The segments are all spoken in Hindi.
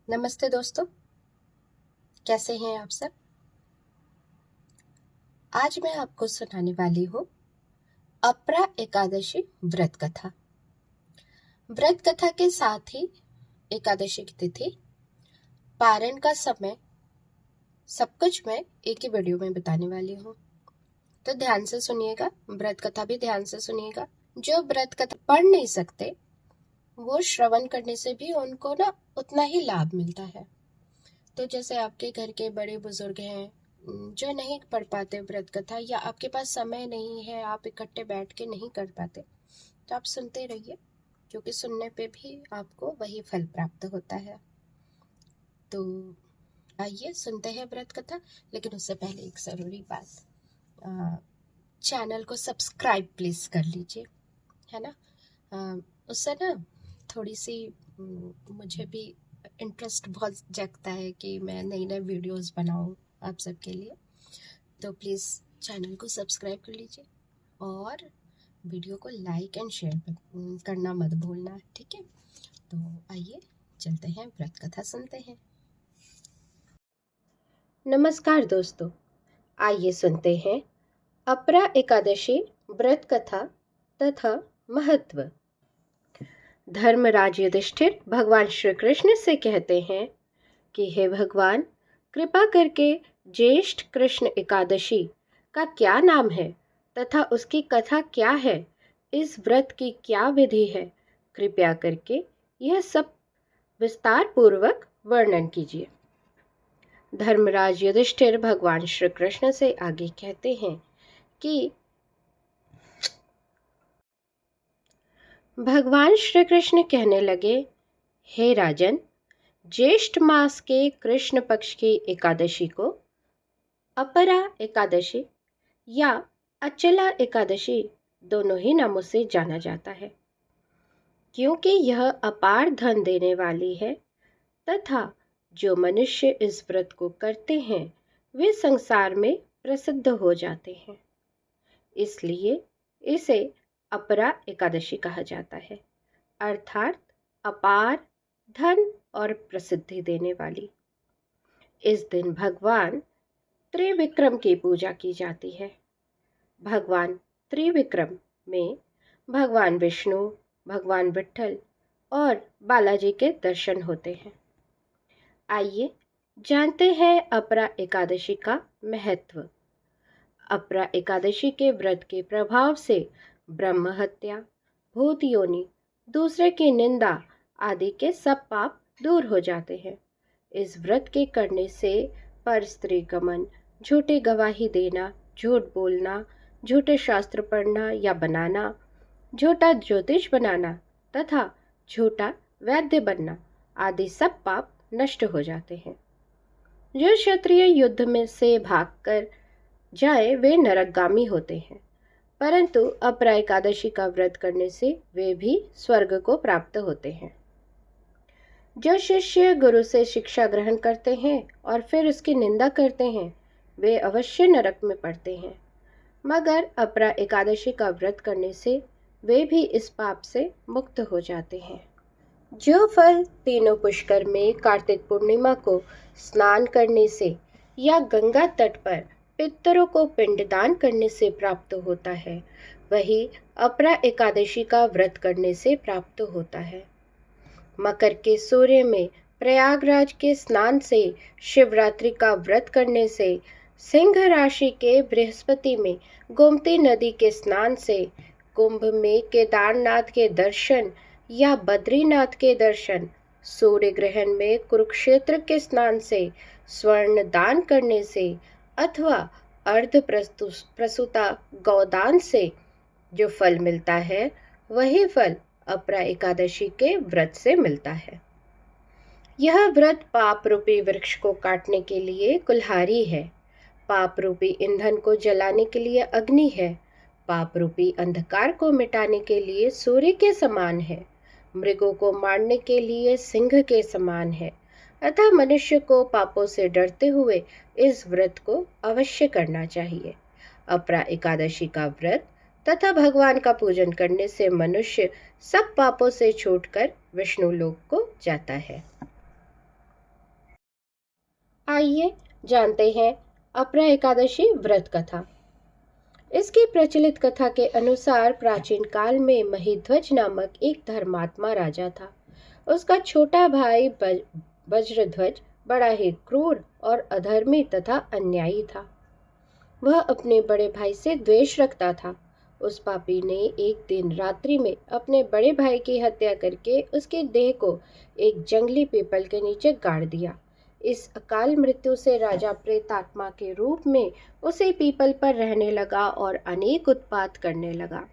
नमस्ते दोस्तों, कैसे हैं आप सब। आज मैं आपको सुनाने वाली हूँ अपरा एकादशी व्रत कथा। व्रत कथा के साथ ही एकादशी की तिथि, पारण का समय, सब कुछ मैं एक ही वीडियो में बताने वाली हूँ। तो ध्यान से सुनिएगा, व्रत कथा भी ध्यान से सुनिएगा। जो व्रत कथा पढ़ नहीं सकते वो श्रवण करने से भी उनको उतना ही लाभ मिलता है। तो जैसे आपके घर के बड़े बुजुर्ग हैं जो नहीं पढ़ पाते व्रत कथा, या आपके पास समय नहीं है, आप इकट्ठे बैठ के नहीं कर पाते, तो आप सुनते रहिए, क्योंकि सुनने पे भी आपको वही फल प्राप्त होता है। तो आइए सुनते हैं व्रत कथा। लेकिन उससे पहले एक ज़रूरी बात, चैनल को सब्सक्राइब प्लीज़ कर लीजिए, है ना। उससे थोड़ी सी मुझे भी इंटरेस्ट बहुत जगता है कि मैं नई नई वीडियोस बनाऊं आप सबके लिए। तो प्लीज़ चैनल को सब्सक्राइब कर लीजिए और वीडियो को लाइक एंड शेयर करना मत भूलना, ठीक है। तो आइए चलते हैं, व्रत कथा सुनते हैं। नमस्कार दोस्तों, आइए सुनते हैं अपरा एकादशी व्रत कथा तथा महत्व। धर्मराज युधिष्ठिर भगवान श्री कृष्ण से कहते हैं कि हे भगवान, कृपा करके ज्येष्ठ कृष्ण एकादशी का क्या नाम है तथा उसकी कथा क्या है, इस व्रत की क्या विधि है, कृपया करके यह सब विस्तार पूर्वक वर्णन कीजिए। धर्मराज युधिष्ठिर भगवान श्री कृष्ण से आगे कहते हैं कि भगवान श्री कृष्ण कहने लगे, हे राजन, ज्येष्ठ मास के कृष्ण पक्ष की एकादशी को अपरा एकादशी या अचला एकादशी दोनों ही नामों से जाना जाता है, क्योंकि यह अपार धन देने वाली है तथा जो मनुष्य इस व्रत को करते हैं वे संसार में प्रसिद्ध हो जाते हैं। इसलिए इसे अपरा एकादशी कहा जाता है, अर्थात अपार धन और प्रसिद्धि देने वाली। इस दिन भगवान त्रिविक्रम की पूजा की जाती है। भगवान त्रिविक्रम में भगवान विष्णु, भगवान विट्ठल और बालाजी के दर्शन होते हैं। आइए जानते हैं अपरा एकादशी का महत्व। अपरा एकादशी के व्रत के प्रभाव से ब्रह्म हत्या, भूत योनि, दूसरे की निंदा आदि के सब पाप दूर हो जाते हैं। इस व्रत के करने से पर स्त्री गमन, झूठी गवाही देना, झूठ बोलना, झूठे शास्त्र पढ़ना या बनाना, झूठा ज्योतिष बनाना तथा झूठा वैद्य बनना आदि सब पाप नष्ट हो जाते हैं। जो क्षत्रिय युद्ध में से भागकर जाए वे नरकगामी होते हैं, परंतु अपरा एकादशी का व्रत करने से वे भी स्वर्ग को प्राप्त होते हैं। जो शिष्य गुरु से शिक्षा ग्रहण करते हैं और फिर उसकी निंदा करते हैं वे अवश्य नरक में पड़ते हैं, मगर अपरा एकादशी का व्रत करने से वे भी इस पाप से मुक्त हो जाते हैं। जो फल तीनों पुष्कर में कार्तिक पूर्णिमा को स्नान करने से या गंगा तट पर पितरों को पिंडदान करने से प्राप्त होता है, वही अपरा एकादशी का व्रत करने से प्राप्त होता है। मकर के सूर्य में प्रयागराज के स्नान से, शिवरात्रि का व्रत करने से, सिंह राशि के बृहस्पति में गोमती नदी के स्नान से, कुंभ में केदारनाथ के दर्शन या बद्रीनाथ के दर्शन, सूर्य ग्रहण में कुरुक्षेत्र के स्नान से, स्वर्ण दान करने से अथवा अर्ध प्रसूता गौदान से जो फल मिलता है, वही फल अपरा एकादशी के व्रत से मिलता है। यह व्रत पाप रूपी वृक्ष को काटने के लिए कुल्हाड़ी है, पाप रूपी ईंधन को जलाने के लिए अग्नि है, पाप रूपी अंधकार को मिटाने के लिए सूर्य के समान है, मृगों को मारने के लिए सिंह के समान है। अतः मनुष्य को पापों से डरते हुए इस व्रत को अवश्य करना चाहिए। अपरा एकादशी का व्रत तथा भगवान का पूजन करने से मनुष्य सब पापों से छूटकर विष्णु लोक को जाता है। आइए जानते हैं अपरा एकादशी व्रत कथा। इसकी प्रचलित कथा के अनुसार प्राचीन काल में महिध्वज नामक एक धर्मात्मा राजा था। उसका छोटा भाई वज्रध्वज बड़ा ही क्रूर और अधर्मी तथा अन्यायी था। वह अपने बड़े भाई से द्वेष रखता था। उस पापी ने एक दिन रात्रि में अपने बड़े भाई की हत्या करके उसके देह को एक जंगली पीपल के नीचे गाड़ दिया। इस अकाल मृत्यु से राजा प्रेतात्मा के रूप में उसी पीपल पर रहने लगा और अनेक उत्पात करने लगा।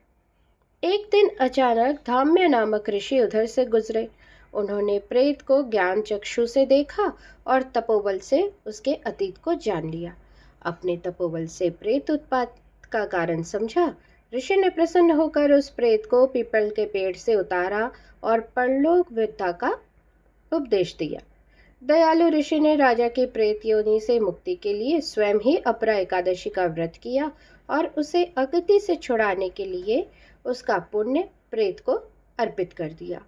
एक दिन अचानक धाम्य नामक ऋषि उधर से गुजरे। उन्होंने प्रेत को ज्ञान चक्षु से देखा और तपोबल से उसके अतीत को जान लिया। अपने तपोबल से प्रेत उत्पात का कारण समझा। ऋषि ने प्रसन्न होकर उस प्रेत को पीपल के पेड़ से उतारा और परलोक विद्या का उपदेश दिया। दयालु ऋषि ने राजा की प्रेत योनि से मुक्ति के लिए स्वयं ही अपरा एकादशी का व्रत किया और उसे अगति से छुड़ाने के लिए उसका पुण्य प्रेत को अर्पित कर दिया।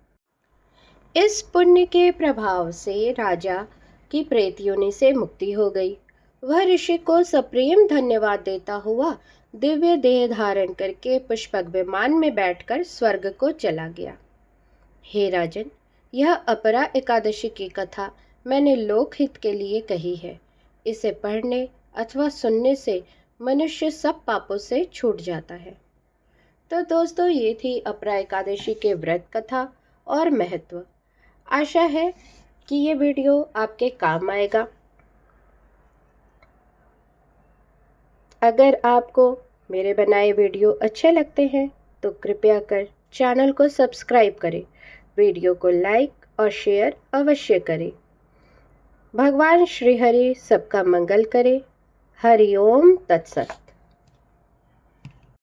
इस पुण्य के प्रभाव से राजा की प्रेत योनि से मुक्ति हो गई। वह ऋषि को सप्रेम धन्यवाद देता हुआ दिव्य देह धारण करके पुष्पक विमान में बैठकर स्वर्ग को चला गया। हे राजन, यह अपरा एकादशी की कथा मैंने लोकहित के लिए कही है। इसे पढ़ने अथवा सुनने से मनुष्य सब पापों से छूट जाता है। तो दोस्तों, ये थी अपरा एकादशी के व्रत कथा और महत्व। आशा है कि ये वीडियो आपके काम आएगा। अगर आपको मेरे बनाए वीडियो अच्छे लगते हैं तो कृपया कर चैनल को सब्सक्राइब करें, वीडियो को लाइक और शेयर अवश्य करें। भगवान श्री हरि सबका मंगल करे। हरि ओम तत्सत।